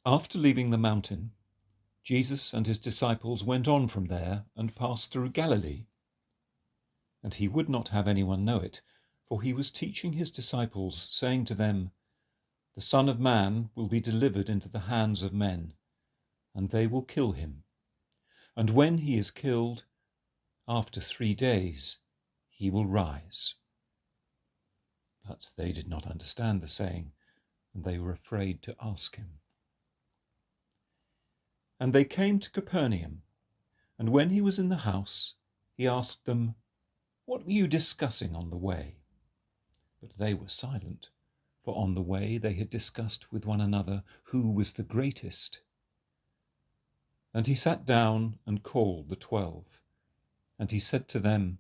After leaving the mountain, Jesus and his disciples went on from there and passed through Galilee. And he would not have anyone know it, for he was teaching his disciples, saying to them, "The Son of Man will be delivered into the hands of men, and they will kill him. And when he is killed, after 3 days, he will rise." But they did not understand the saying, and they were afraid to ask him. And they came to Capernaum, and when he was in the house, he asked them, "What were you discussing on the way?" But they were silent, for on the way they had discussed with one another who was the greatest. And he sat down and called the 12, and he said to them,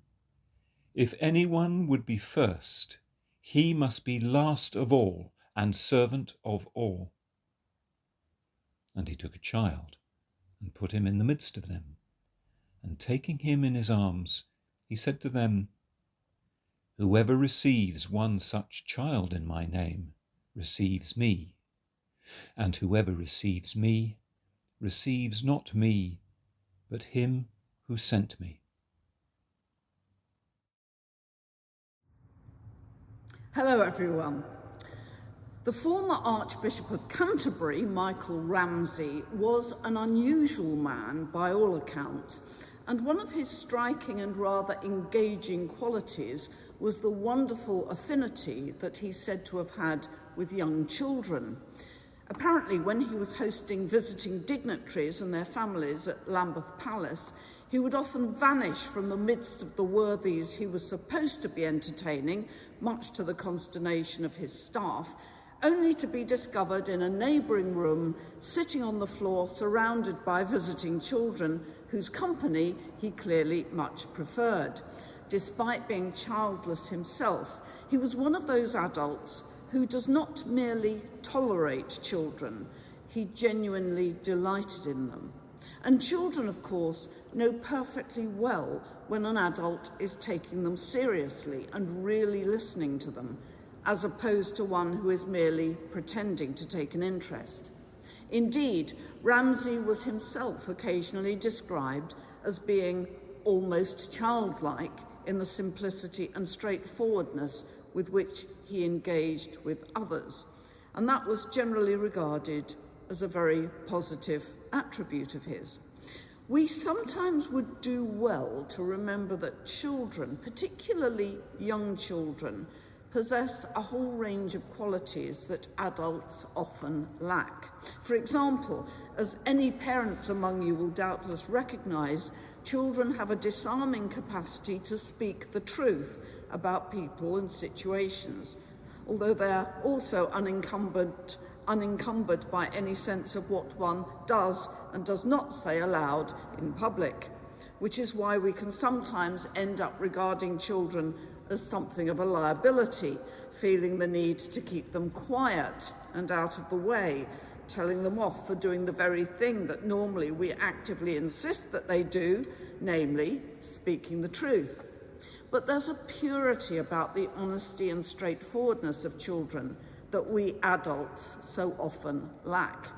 "If anyone would be first, he must be last of all and servant of all." And he took a child and put him in the midst of them, and taking him in his arms, he said to them, "Whoever receives one such child in my name receives me, and whoever receives me receives not me, but him who sent me." Hello everyone. The former Archbishop of Canterbury, Michael Ramsey, was an unusual man by all accounts, and one of his striking and rather engaging qualities was the wonderful affinity that he's said to have had with young children. Apparently, when he was hosting visiting dignitaries and their families at Lambeth Palace, he would often vanish from the midst of the worthies he was supposed to be entertaining, much to the consternation of his staff, only to be discovered in a neighbouring room, sitting on the floor surrounded by visiting children whose company he clearly much preferred. Despite being childless himself, he was one of those adults who does not merely tolerate children, he genuinely delighted in them. And children, of course, know perfectly well when an adult is taking them seriously and really listening to them, as opposed to one who is merely pretending to take an interest. Indeed, Ramsey was himself occasionally described as being almost childlike in the simplicity and straightforwardness with which he engaged with others, and that was generally regarded as a very positive attribute of his. We sometimes would do well to remember that children, particularly young children, possess a whole range of qualities that adults often lack. For example, as any parents among you will doubtless recognise, children have a disarming capacity to speak the truth about people and situations, although they're also unencumbered by any sense of what one does and does not say aloud in public, which is why we can sometimes end up regarding children as something of a liability, feeling the need to keep them quiet and out of the way, telling them off for doing the very thing that normally we actively insist that they do, namely speaking the truth. But there's a purity about the honesty and straightforwardness of children that we adults so often lack.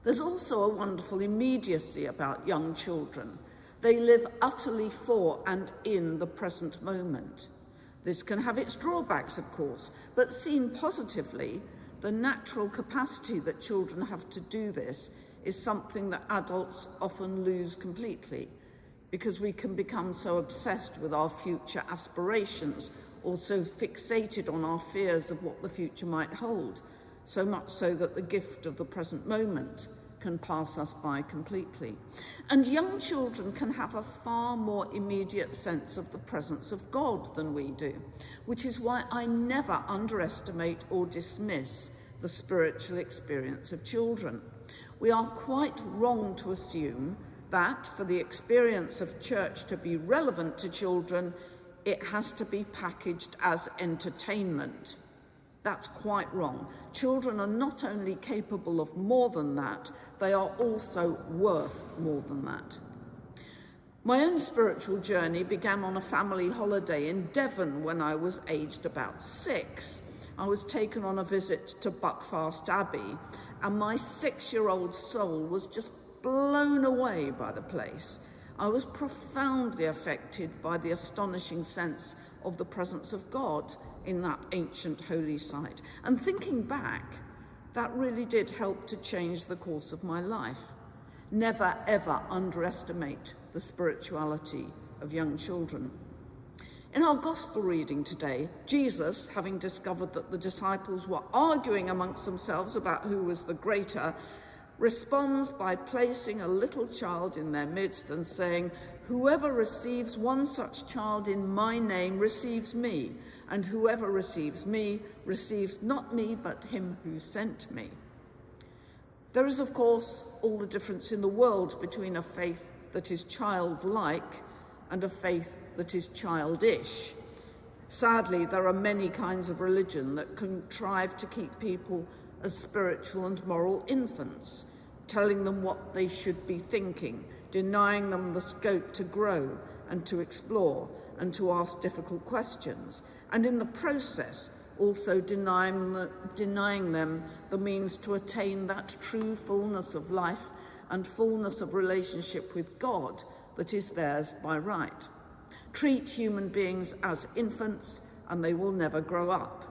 There's also a wonderful immediacy about young children. They live utterly for and in the present moment. This can have its drawbacks, of course, but seen positively, the natural capacity that children have to do this is something that adults often lose completely, because we can become so obsessed with our future aspirations or so fixated on our fears of what the future might hold, so much so that the gift of the present moment can pass us by completely. And young children can have a far more immediate sense of the presence of God than we do, which is why I never underestimate or dismiss the spiritual experience of children. We are quite wrong to assume that for the experience of church to be relevant to children, it has to be packaged as entertainment. That's quite wrong. Children are not only capable of more than that, they are also worth more than that. My own spiritual journey began on a family holiday in Devon when I was aged about 6. I was taken on a visit to Buckfast Abbey, and my 6-year-old soul was just blown away by the place. I was profoundly affected by the astonishing sense of the presence of God in that ancient holy site. And thinking back, that really did help to change the course of my life. Never, ever underestimate the spirituality of young children. In our gospel reading today, Jesus, having discovered that the disciples were arguing amongst themselves about who was the greater, responds by placing a little child in their midst and saying, "Whoever receives one such child in my name receives me, and whoever receives me receives not me but him who sent me." There is, of course, all the difference in the world between a faith that is childlike and a faith that is childish. Sadly, there are many kinds of religion that contrive to keep people as spiritual and moral infants, telling them what they should be thinking, denying them the scope to grow and to explore and to ask difficult questions, and in the process also denying them the means to attain that true fullness of life and fullness of relationship with God that is theirs by right. Treat human beings as infants and they will never grow up.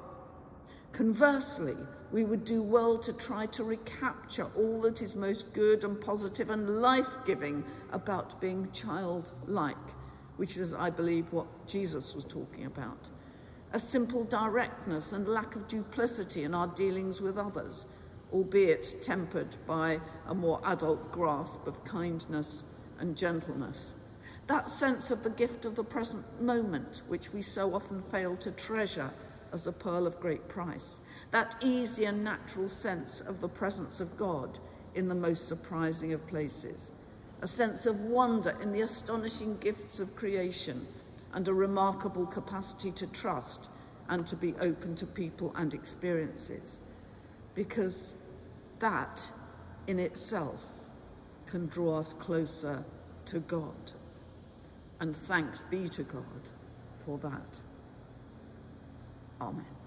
Conversely, we would do well to try to recapture all that is most good and positive and life-giving about being childlike, which is, I believe, what Jesus was talking about. A simple directness and lack of duplicity in our dealings with others, albeit tempered by a more adult grasp of kindness and gentleness. That sense of the gift of the present moment, which we so often fail to treasure as a pearl of great price. That easy and natural sense of the presence of God in the most surprising of places. A sense of wonder in the astonishing gifts of creation and a remarkable capacity to trust and to be open to people and experiences. Because that in itself can draw us closer to God. And thanks be to God for that. Amen.